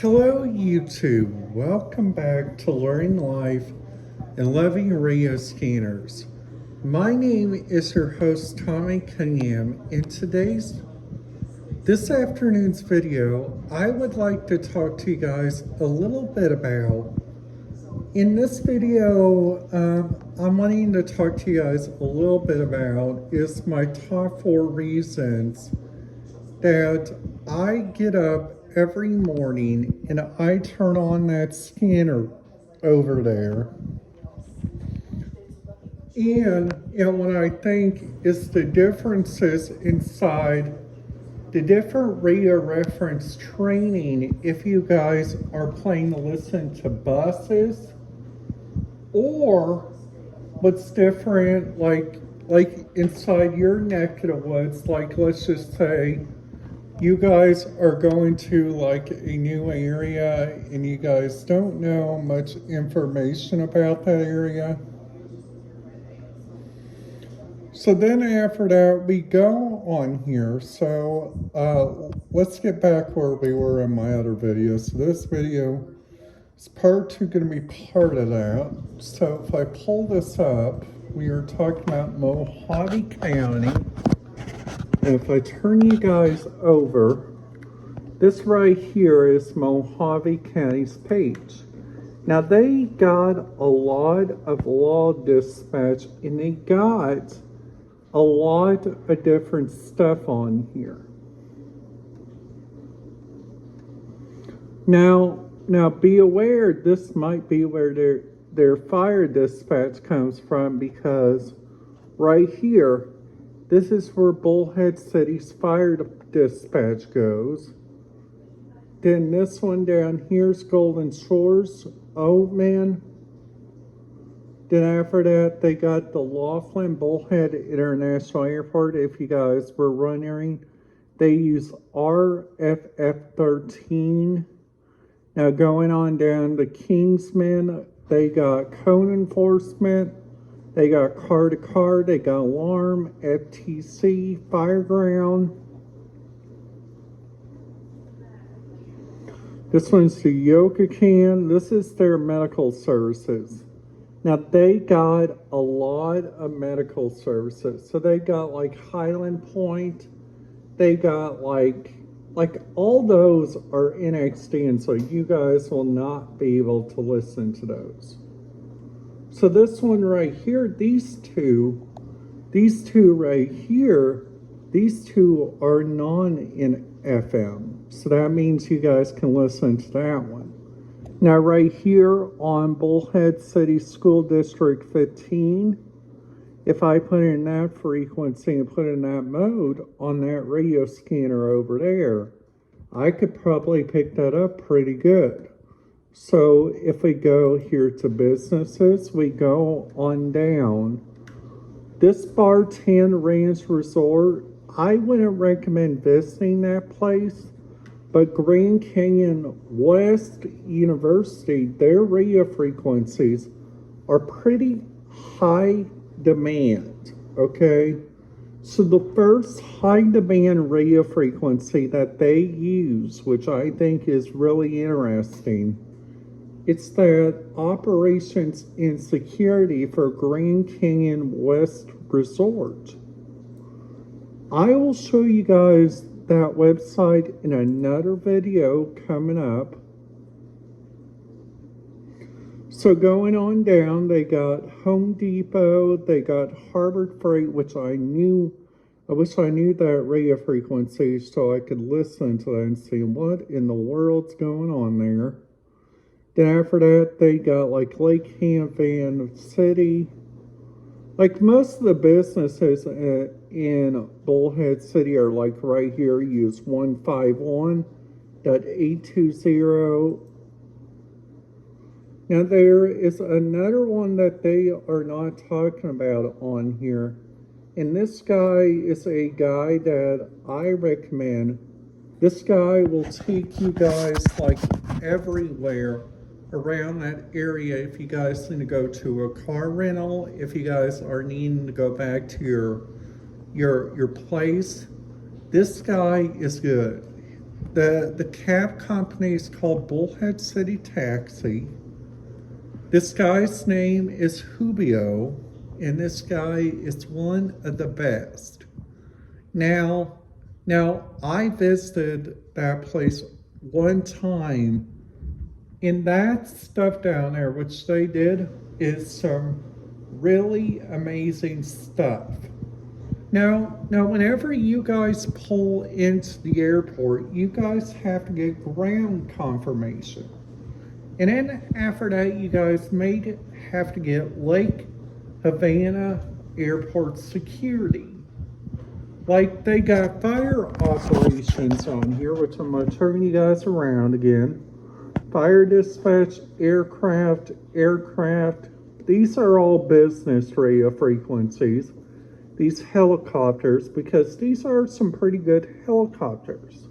Hello YouTube, welcome back to Learning Life and Loving Radio Scanners. My name is your host Tommy Cunningham, and this afternoon's video, I would like to talk to you guys a little bit about. In this video, I'm wanting to talk to you guys a little bit about is my top 4 reasons that I get up every morning and I turn on that scanner over there. And what I think is the differences inside the different radio reference training if you guys are planning to listen to buses, or what's different like inside your neck of the woods, like let's just say you guys are going to like a new area and you guys don't know much information about that area. So then after that, we go on here. So let's get back where we were in my other video. So this video is part 2 going to be part of that. So if I pull this up, we are talking about Mohave County. And if I turn you guys over, this right here is Mohave County's page. Now they got a lot of law dispatch and they got a lot of different stuff on here. Now be aware, this might be where their fire dispatch comes from, because right here, this is where Bullhead City's fire dispatch goes. Then this one down here's Golden Shores, Oatman. Then after that, they got the Laughlin Bullhead International Airport. If you guys were wondering, they use RFF-13. Now going on down to Kingsman, they got code enforcement. They got car to car, they got alarm, FTC, fireground. This one's the Yokokan. This is their medical services. Now they got a lot of medical services. So they got like Highland Point. They got like all those are NXT, and so you guys will not be able to listen to those. So this one right here, these two right here, these two are non-FM. So that means you guys can listen to that one. Now right here on Bullhead City School District 15, if I put in that frequency and put in that mode on that radio scanner over there, I could probably pick that up pretty good. So if we go here to businesses, we go on down. This Bar 10 Ranch Resort, I wouldn't recommend visiting that place, but Grand Canyon West University, their radio frequencies are pretty high demand, okay? So the first high demand radio frequency that they use, which I think is really interesting, it's that operations and security for Grand Canyon West Resort. I will show you guys that website in another video coming up. So going on down, they got Home Depot, they got Harbor Freight, which I wish I knew that radio frequency so I could listen to that and see what in the world's going on there. Then after that, they got like Lake Havavan City. Like most of the businesses in Bullhead City are like right here, use 151.820. Now there is another one that they are not talking about on here. And this guy is a guy that I recommend. This guy will take you guys like everywhere around that area. If you guys need to go to a car rental, if you guys are needing to go back to your place, this guy is good. The cab company is called Bullhead City Taxi. This guy's name is Hubio, and this guy is one of the best. Now I visited that place one time, and that stuff down there, which they did, is some really amazing stuff. Now, whenever you guys pull into the airport, you guys have to get ground confirmation. And then after that, you guys may have to get Lake Havana Airport security. Like, they got fire operations on here, which I'm going to turn you guys around again. Fire dispatch, aircraft. These are all business radio frequencies. These helicopters, because these are some pretty good helicopters.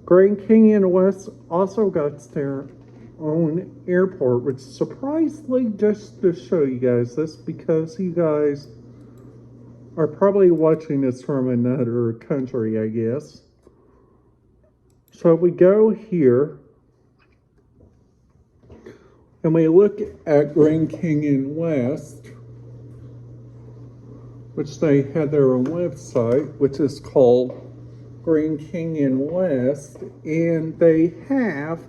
Grand Canyon West also got their own airport, which surprisingly, just to show you guys this, because you guys are probably watching this from another country, I guess. So we go here, and we look at Grand Canyon West, which they had their own website, which is called Grand Canyon West, and they have,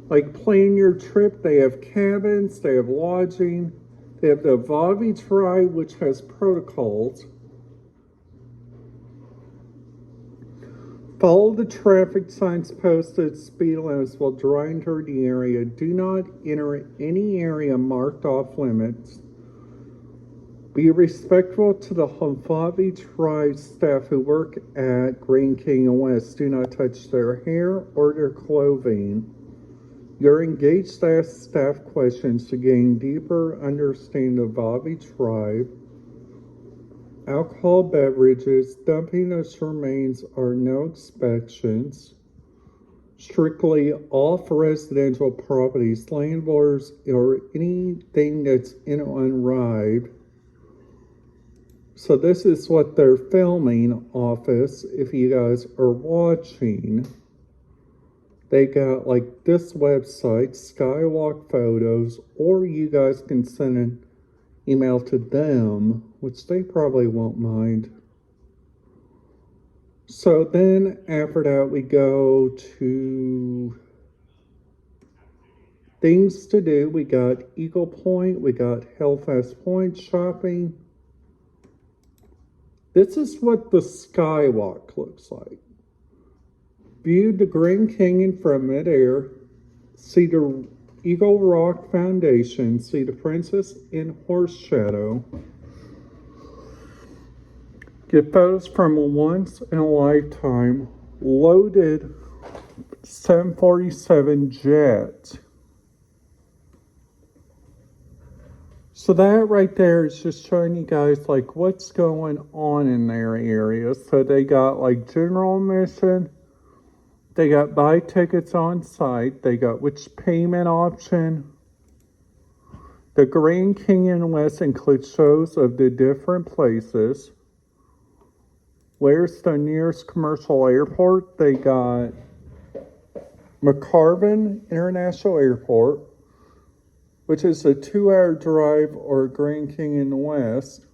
like, plan your trip. They have cabins, they have lodging, they have the Vavi Tribe, which has protocols. Follow the traffic signs posted, speed limits while driving through the area. Do not enter any area marked off limits. Be respectful to the Vavi Tribe staff who work at Grand Canyon West. Do not touch their hair or their clothing. You're engaged to ask staff questions to gain deeper understanding of Vavi Tribe. Alcohol beverages, dumping of remains are no inspections. Strictly off residential properties, landlords, or anything that's in unripe. So this is what they're filming office. If you guys are watching, they got like this website, Skywalk Photos, or you guys can send an email to them, which they probably won't mind. So then after that, we go to things to do. We got Eagle Point, we got Hellfest Point shopping. This is what the Skywalk looks like. View the Grand Canyon from midair. See the Eagle Rock Foundation. See the Princess in Horse Shadow. Get photos from a once in a lifetime loaded 747 jet. So that right there is just showing you guys like what's going on in their area. So they got like general admission, they got buy tickets on site, they got which payment option. The Grand Canyon West includes shows of the different places. Where's the nearest commercial airport? They got McCarvan International Airport, which is a 2-hour drive, or Grand Canyon West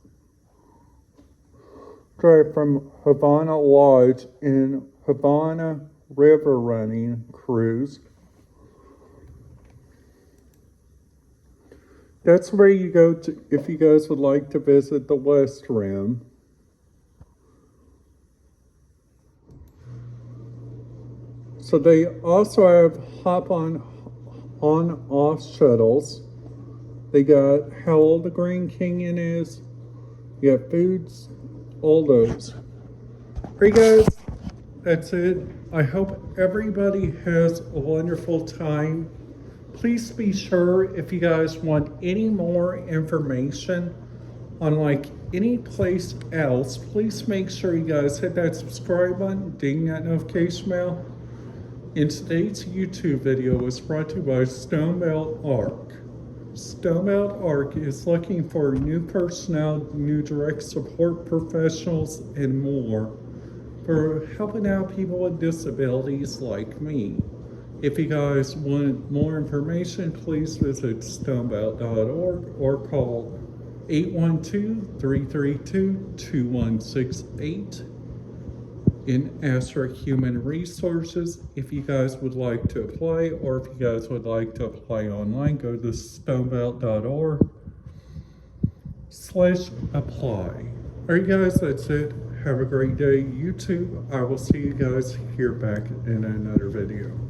drive from Havana Lodge in Havana River Running Cruise. That's where you go to if you guys would like to visit the West Rim. So they also have hop on off shuttles. They got how old the Grand Canyon is. You got foods, all those. Hey guys, that's it. I hope everybody has a wonderful time. Please be sure if you guys want any more information on like any place else, please make sure you guys hit that subscribe button, ding that notification bell. And today's YouTube video was brought to you by Stonebelt Arc. Stonebelt Arc is looking for new personnel, new direct support professionals, and more. for helping out people with disabilities like me. If you guys want more information, please visit stonebelt.org or call 812-332-2168 in ASTRA Human Resources. If you guys would like to apply, or if you guys would like to apply online, go to stonebelt.org/apply. Alright guys, that's it. Have a great day, YouTube. I will see you guys here back in another video.